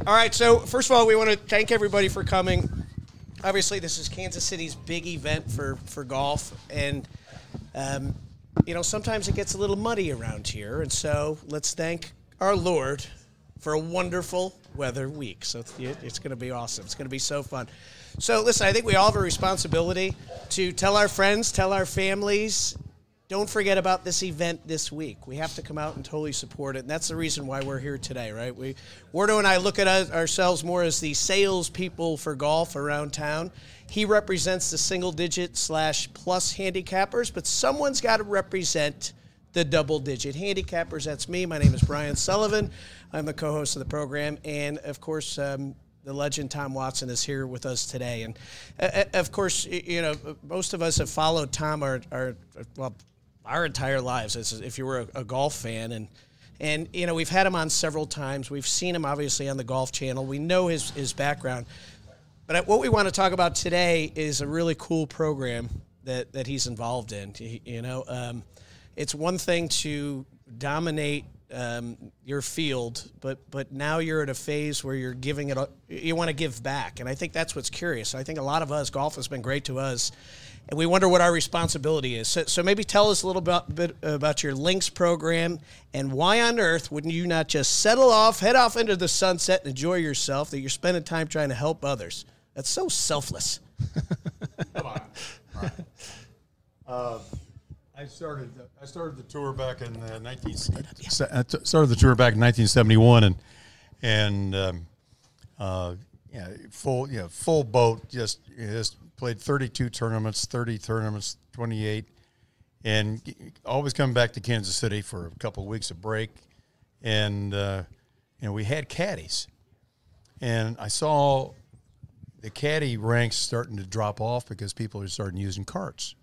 All right, so first of all, we want to thank everybody for coming. Obviously, this is Kansas City's big event for golf, and you know, sometimes it gets a little muddy around here, and so let's thank our Lord for a wonderful weather week. So it's going to be awesome. It's going to be so fun. So listen, I think we all have a responsibility to tell our friends, tell our families, don't forget about this event this week. We have to come out and totally support it, and that's the reason why we're here today, right? Wardo and I look at ourselves more as the salespeople for golf around town. He represents the single-digit / plus handicappers, but someone's got to represent the double-digit handicappers. That's me. My name is Brian Sullivan. I'm the co-host of the program, and of course, the legend Tom Watson is here with us today. And of course, you know, most of us have followed Tom our entire lives, as if you were a golf fan, and you know, we've had him on several times. We've seen him obviously on the Golf Channel. We know his background, but what we want to talk about today is a really cool program that he's involved in. You know, it's one thing to dominate your field, but now you're at a phase where you're giving it. You want to give back, and I think that's what's curious. I think a lot of us, golf has been great to us, and we wonder what our responsibility is. So maybe tell us a little bit about your Links program, and why on earth wouldn't you not just head off into the sunset and enjoy yourself, that you're spending time trying to help others? That's so selfless. Come on. All right. I started the tour back in 1971, and full boat. Just played 32 tournaments, 30 tournaments, 28, and always coming back to Kansas City for a couple of weeks of break, and we had caddies, and I saw the caddy ranks starting to drop off because people are starting using carts.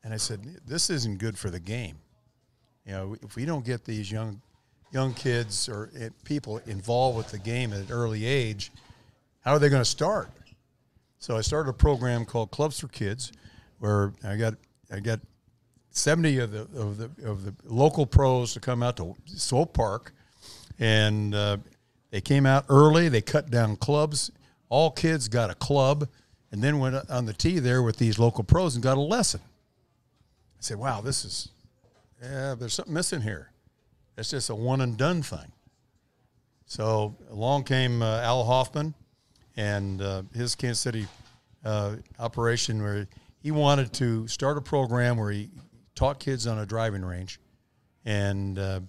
And I said, this isn't good for the game. You know, if we don't get these young kids or people involved with the game at an early age, how are they going to start? So I started a program called Clubs for Kids, where I got 70 of the local pros to come out to Swope Park, and they came out early. They cut down clubs. All kids got a club, and then went on the tee there with these local pros and got a lesson. I said, wow, there's something missing here. It's just a one-and-done thing. So along came Al Hoffman and his Kansas City operation, where he wanted to start a program where he taught kids on a driving range, and got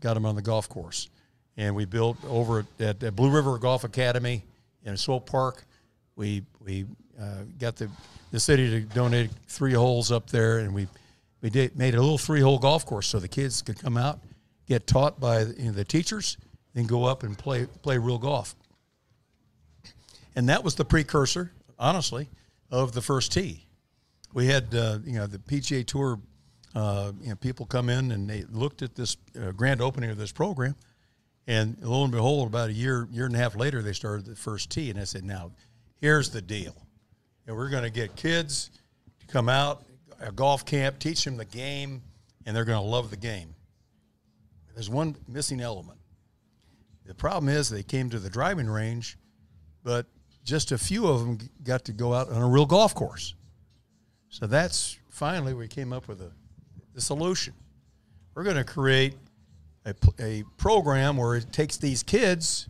them on the golf course. And we built over at Blue River Golf Academy in Swope Park. We got the city to donate 3 holes up there, and we made a little 3-hole golf course so the kids could come out, get taught by the teachers, then go up and play real golf. And that was the precursor, honestly, of the first tee. We had the PGA Tour people come in, and they looked at this grand opening of this program, and lo and behold, about a year and a half later, they started the first tee, and I said, now, here's the deal. And we're going to get kids to come out, a golf camp, teach them the game, and they're going to love the game. There's one missing element. The problem is they came to the driving range, but just a few of them got to go out on a real golf course. So that's finally we came up with the solution. We're going to create a program where it takes these kids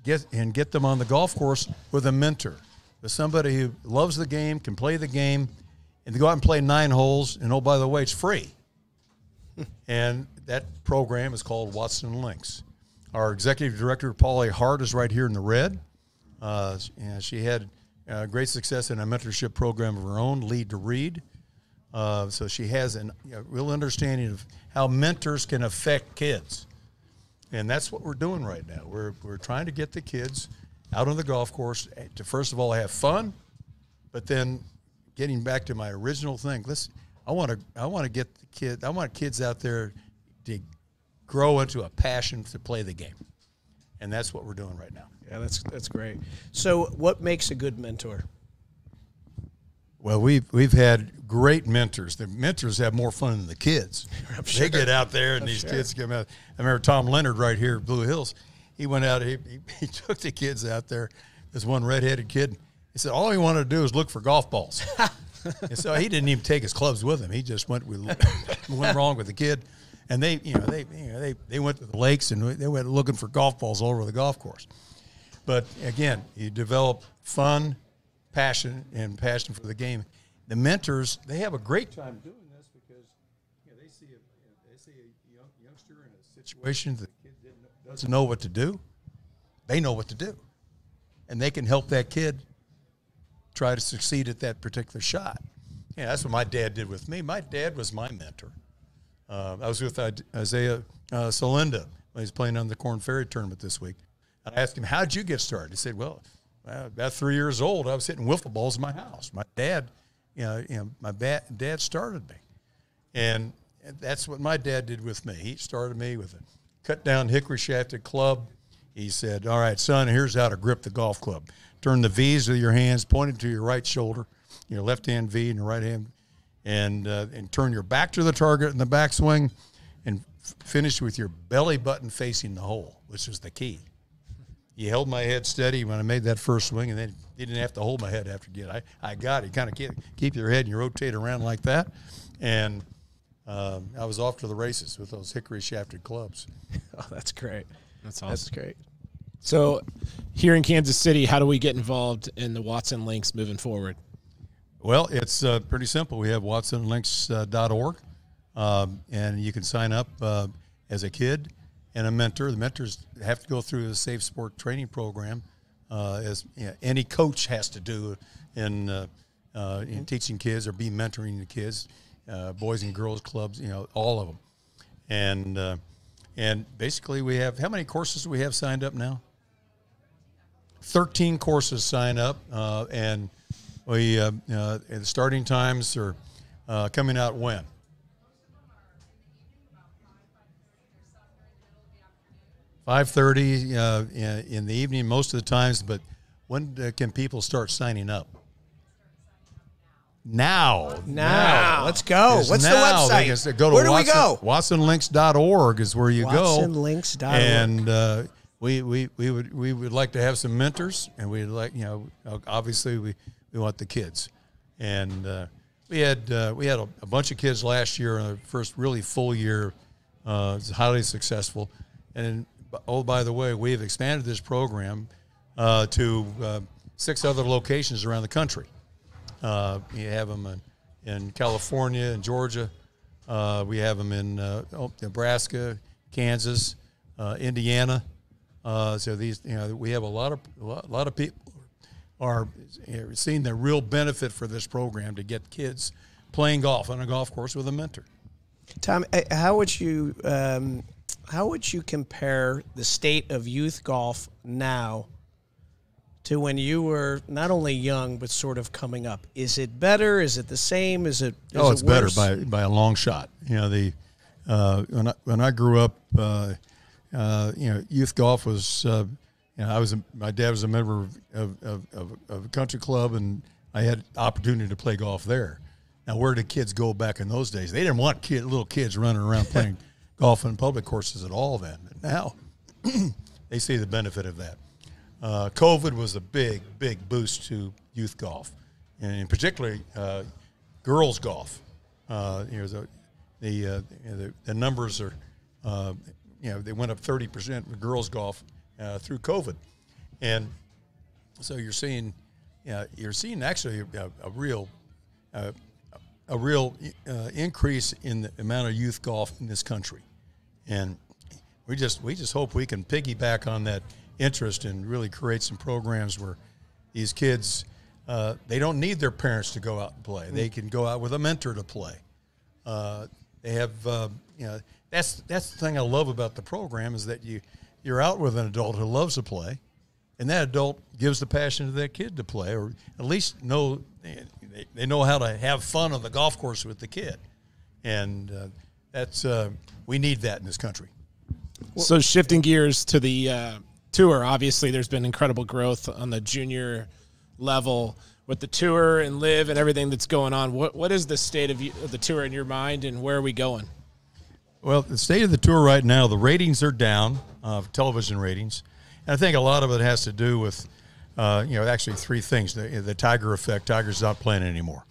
get them on the golf course with a mentor, with somebody who loves the game, can play the game, and to go out and play 9 holes, and oh, by the way, it's free. And that program is called Watson Links. Our executive director, Paulie Hart, is right here in the red. And she had great success in a mentorship program of her own, Lead to Read. So she has a real understanding of how mentors can affect kids. And that's what we're doing right now. We're trying to get the kids out on the golf course to, first of all, have fun, but then getting back to my original thing, I want to get the kids. I want kids out there to grow into a passion to play the game, and that's what we're doing right now. Yeah, that's great. So, what makes a good mentor? Well, we've had great mentors. The mentors have more fun than the kids. Sure. They get out there, and these kids come out. I remember Tom Leonard right here at Blue Hills. he went out. He took the kids out there. This one redheaded kid. He said all he wanted to do was look for golf balls. And so he didn't even take his clubs with him. He just went wrong with the kid, and they went to the lakes and they went looking for golf balls all over the golf course. But again, you develop fun, passion for the game. The mentors, they have a great time doing this because they see a youngster in a situation that the kid doesn't know what to do. They know what to do, and they can help that kid try to succeed at that particular shot. Yeah, that's what my dad did with me. My dad was my mentor. I was with Isaiah Salinda when he was playing on the Corn Ferry tournament this week. I asked him, how'd you get started? He said, well, about 3 years old, I was hitting wiffle balls in my house. My dad, dad started me. And that's what my dad did with me. He started me with a cut-down hickory-shafted club. He said, all right, son, here's how to grip the golf club. Turn the V's with your hands, point it to your right shoulder, your left-hand V and your right hand, and turn your back to the target in the backswing, and finish with your belly button facing the hole, which is the key. He held my head steady when I made that first swing, and then he didn't have to hold my head after again. I got it. You kind of keep your head and you rotate around like that, and I was off to the races with those hickory-shafted clubs. Oh, that's great. That's awesome. That's great. So here in Kansas City, how do we get involved in the Watson Links moving forward? Well, it's pretty simple. We have watsonlinks.org, and you can sign up as a kid and a mentor. The mentors have to go through the Safe Sport training program, as any coach has to do in teaching kids or be mentoring the kids, boys and girls clubs, all of them. And basically we have, how many courses do we have signed up now? 13 courses signed up, and the starting times are coming out when? $5:30 in the evening most of the times, but when can people start signing up? Now. Let's go. What's the website? Where do we go? watsonlinks.org is where you go. Watsonlinks.org. And we would like to have some mentors, and we'd like, obviously we want the kids. And we had a bunch of kids last year, our first really full year. It was highly successful. And oh, by the way, we've expanded this program to 6 other locations around the country. You have them in California and Georgia. We have them in Nebraska, Kansas, Indiana. So these, we have a lot of people are seeing the real benefit for this program to get kids playing golf on a golf course with a mentor. Tom, how would you compare the state of youth golf now to when you were not only young but sort of coming up? Is it better? Is it the same? Is it it's worse? Better by a long shot. When I grew up, youth golf was. My dad was a member of a country club, and I had opportunity to play golf there. Now, where did kids go back in those days? They didn't want little kids running around playing golf in public courses at all then. But now they see the benefit of that. COVID was a big boost to youth golf, and particularly girls golf. The numbers are, they went up 30% with girls golf through COVID, and so you're seeing actually a real increase in the amount of youth golf in this country, and we just hope we can piggyback on that interest and really create some programs where these kids they don't need their parents to go out and play. They can go out with a mentor to play. They have that's the thing I love about the program is that you're out with an adult who loves to play, and that adult gives the passion to that kid to play, or at least they know how to have fun on the golf course with the kid, and that's we need that in this country. So shifting gears to the tour, obviously there's been incredible growth on the junior level with the tour and live and everything that's going on. What is the state of the tour in your mind, and where are we going? Well, the state of the tour right now, the ratings are down, television ratings. And I think a lot of it has to do with, actually three things. The Tiger effect. Tiger's not playing anymore.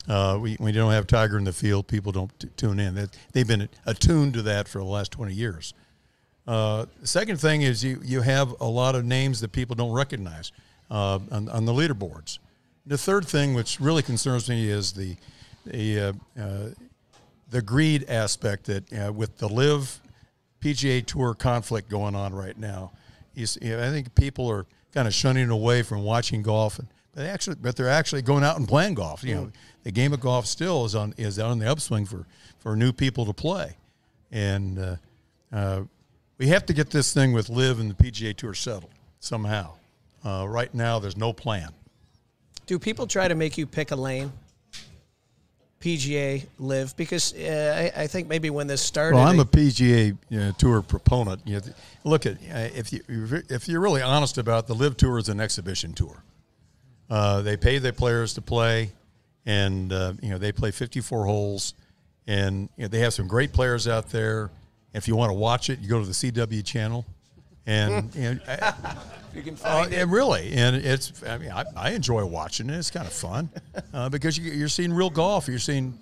We don't have Tiger in the field. People don't tune in. They've been attuned to that for the last 20 years. The second thing is you have a lot of names that people don't recognize on the leaderboards. The third thing, which really concerns me, is the greed aspect that with the Live PGA Tour conflict going on right now. I think people are kind of shunning away from watching golf, but they're actually going out and playing golf. The game of golf still is on the upswing for new people to play, and we have to get this thing with Live and the PGA Tour settled somehow. Right now, there's no plan. Do people try to make you pick a lane? PGA, Live, because I think maybe when this started. Well, I'm a PGA Tour proponent. Look at if you're really honest about it, the Live Tour is an exhibition tour. They pay their players to play, and they play 54 holes, and they have some great players out there. If you want to watch it, you go to the CW channel, and you can find it. Really, and it's. I enjoy watching it. It's kind of fun because you're seeing real golf. You're seeing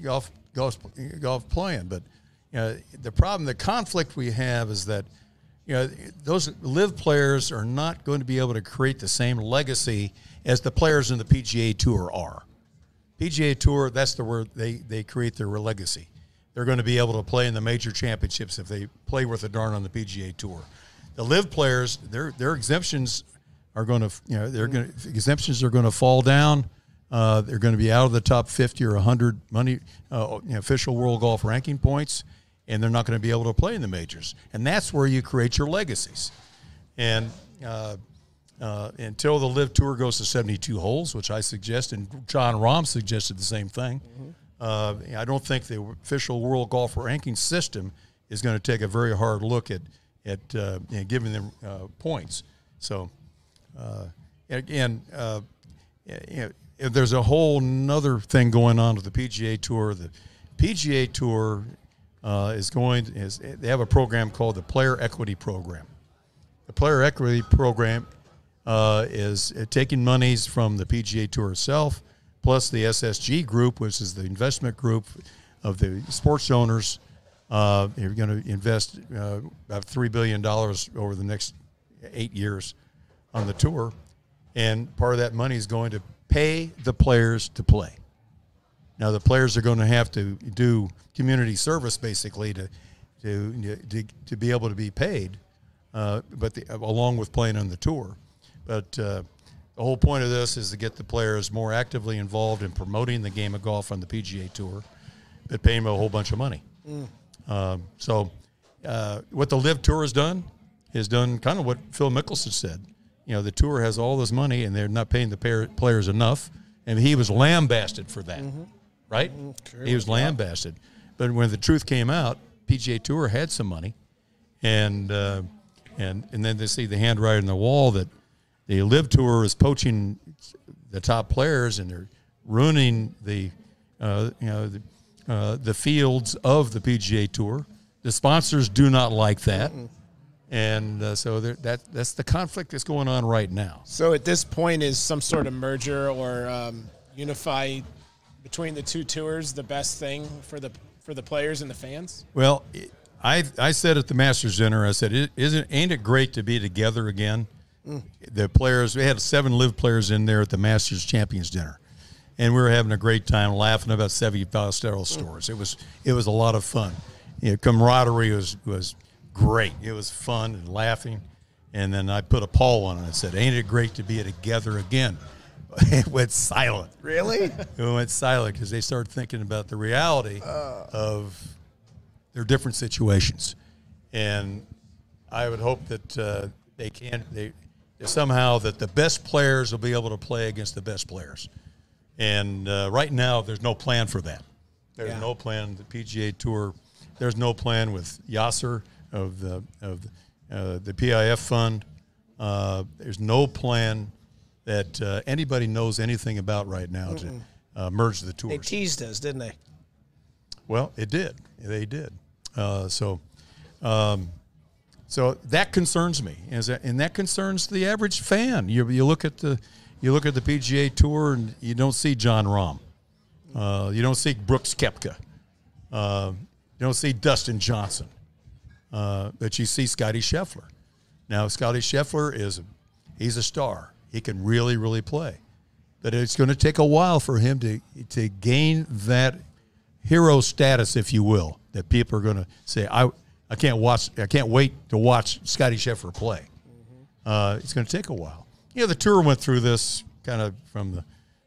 golf playing. But the problem, the conflict we have is that those Live players are not going to be able to create the same legacy as the players in the PGA Tour are. PGA Tour, that's the word they create their legacy. They're going to be able to play in the major championships if they play worth a darn on the PGA Tour. The Live players, their exemptions are going to, exemptions are going to fall down. They're going to be out of the top 50 or 100 official world golf ranking points, and they're not going to be able to play in the majors. And that's where you create your legacies. And until the Live Tour goes to 72 holes, which I suggest, and John Rahm suggested the same thing. I don't think the official world golf ranking system is going to take a very hard look at giving them points. So, there's a whole nother thing going on with the PGA Tour. The PGA Tour they have a program called the Player Equity Program. The Player Equity Program is taking monies from the PGA Tour itself, plus the SSG group, which is the investment group of the sports owners. You're going to invest about $3 billion over the next 8 years on the tour, and part of that money is going to pay the players to play. Now, the players are going to have to do community service basically to be able to be paid, along with playing on the tour. But the whole point of this is to get the players more actively involved in promoting the game of golf on the PGA Tour, but paying them a whole bunch of money. So what the Live Tour has done kind of what Phil Mickelson said. The tour has all this money, and they're not paying the players enough, and he was lambasted for that, right? Sure, he was lambasted. But when the truth came out, PGA Tour had some money, and then they see the handwriting on the wall that the Live Tour is poaching the top players, and they're ruining the fields of the PGA Tour. The sponsors do not like that. And so that's the conflict that's going on right now. So at this point, is some sort of merger or unify between the two tours the best thing for the players and the fans? Well, I said at the Masters Dinner, I said, ain't it great to be together again? The players, we had 7 Live players in there at the Masters Champions Dinner. And we were having a great time laughing about Seve Ballesteros stories. It was a lot of fun. Camaraderie was great. It was fun and laughing. And then I put a poll on it. I said, ain't it great to be together again? It went silent. Really? It went silent because they started thinking about the reality of their different situations. And I would hope that somehow that the best players will be able to play against the best players. And right now, there's no plan for that. There's no plan. The PGA Tour, there's no plan with Yasser of the PIF fund. There's no plan that anybody knows anything about right now to merge the tours. They teased us, didn't they? Well, it did. They did. So So that concerns me, and that concerns the average fan. You look at the PGA Tour, and you don't see John Rahm, you don't see Brooks Koepka, you don't see Dustin Johnson, but you see Scottie Scheffler. Now, Scottie Scheffler he's a star. He can really, really play, but it's going to take a while for him to gain that hero status, if you will, that people are going to say, I can't wait to watch Scottie Scheffler play. It's going to take a while. The tour went through this kind of from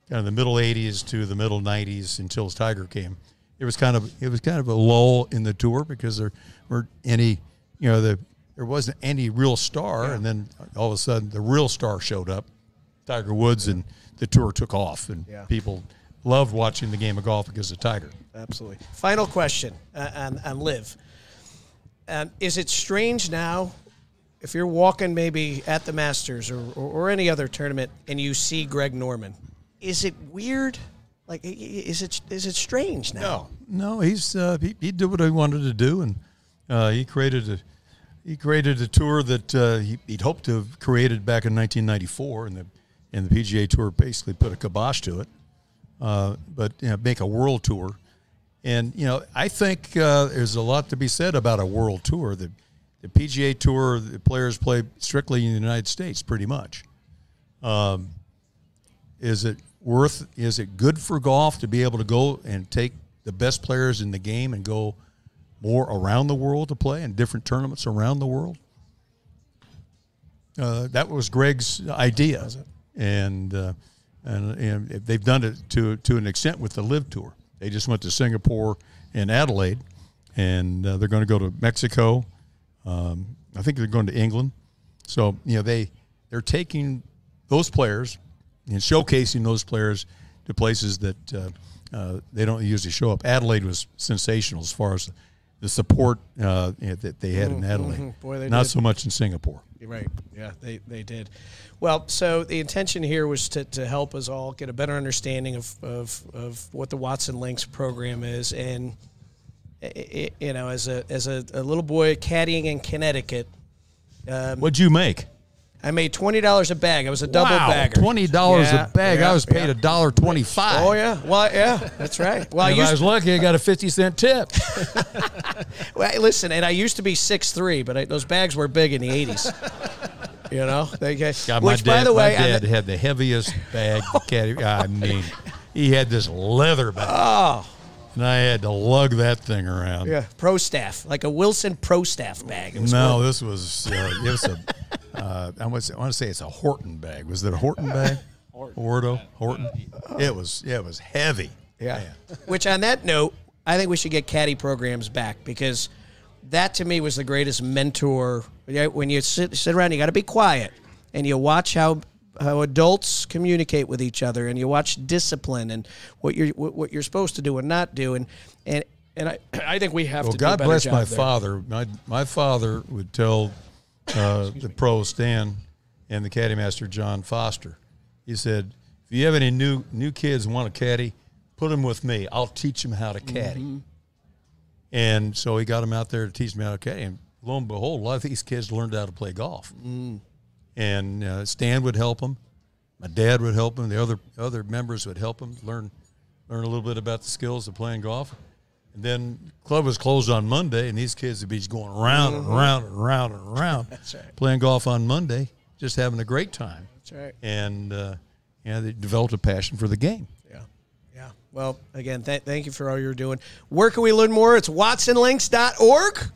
the middle '80s to the middle '90s until Tiger came. It was kind of a lull in the tour because there weren't any, there wasn't any real star, and then all of a sudden the real star showed up, Tiger Woods, and the tour took off, and people loved watching the game of golf because of Tiger. Absolutely. Final question on Liv. Is it strange now if you're walking maybe at the Masters or any other tournament and you see Greg Norman? Is it weird? Like, is it strange now? No. He's he did what he wanted to do, and he created a tour that he'd hoped to have created back in 1994, and the PGA Tour basically put a kibosh to it. But make a world tour. And, I think there's a lot to be said about a world tour. The PGA Tour, the players play strictly in the United States, pretty much. Is it good for golf to be able to go and take the best players in the game and go more around the world to play in different tournaments around the world? That was Greg's idea. And they've done it to an extent with the Live Tour. They just went to Singapore and Adelaide, and they're going to go to Mexico. I think they're going to England. So, they're taking those players and showcasing those players to places that they don't usually show up. Adelaide was sensational as far as the support that they had in Adelaide. Boy, they Not did. so much in Singapore. Right. Yeah, they did. Well, so the intention here was to help us all get a better understanding of what the Watson Links program is, and as a little boy caddying in Connecticut, What'd you make? I made $20 a bag. I was a double bagger. $20 a bag. I was paid $1.25. Oh yeah, well yeah, that's right. Well, if I was lucky, I got a 50-cent tip. Well, listen, and I used to be 6'3", but those bags were big in the '80s. God, by the way, my dad had the heaviest bag. I mean, he had this leather bag. Oh. And I had to lug that thing around. Yeah, Pro Staff, like a Wilson Pro Staff bag. This was I want to say it's a Horton bag. Was it a Horton bag? Horton. It was heavy. Yeah. Which, on that note, I think we should get caddy programs back, because that to me was the greatest mentor. When you sit around, you got to be quiet, and you watch how adults communicate with each other, and you watch discipline and what you're supposed to do and not do, and I think we have to. God do a better bless job my there. father. My father would tell the pro Stan and the caddy master John Foster. He said, "If you have any new kids want to caddy, put them with me. I'll teach them how to caddy." Mm-hmm. And so he got them out there to teach them how to caddy, and lo and behold, a lot of these kids learned how to play golf. Mm. And Stan would help them. My dad would help them. The other members would help them learn a little bit about the skills of playing golf. And then club was closed on Monday, and these kids would be just going around and around and around and around. That's right. Playing golf on Monday, just having a great time. That's right. And they developed a passion for the game. Yeah. Well, again, thank you for all you're doing. Where can we learn more? It's watsonlinks.org.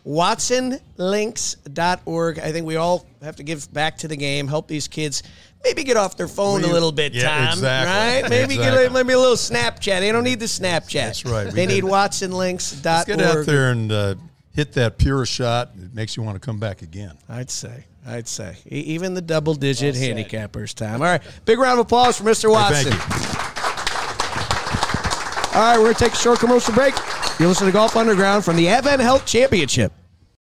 watsonlinks.org. I think we all have to give back to the game, help these kids maybe get off their phone a little bit, Tom. Exactly. Right? Maybe get maybe a little Snapchat. They don't need the Snapchat. That's right. They need watsonlinks.org. Let's get out there and hit that pure shot. It makes you want to come back again. I'd say. Even the double-digit handicappers, Tom. All right. Big round of applause for Mr. Watson. Hey, thank you. All right, we're going to take a short commercial break. You're listening to Golf Underground from the Advent Health Championship.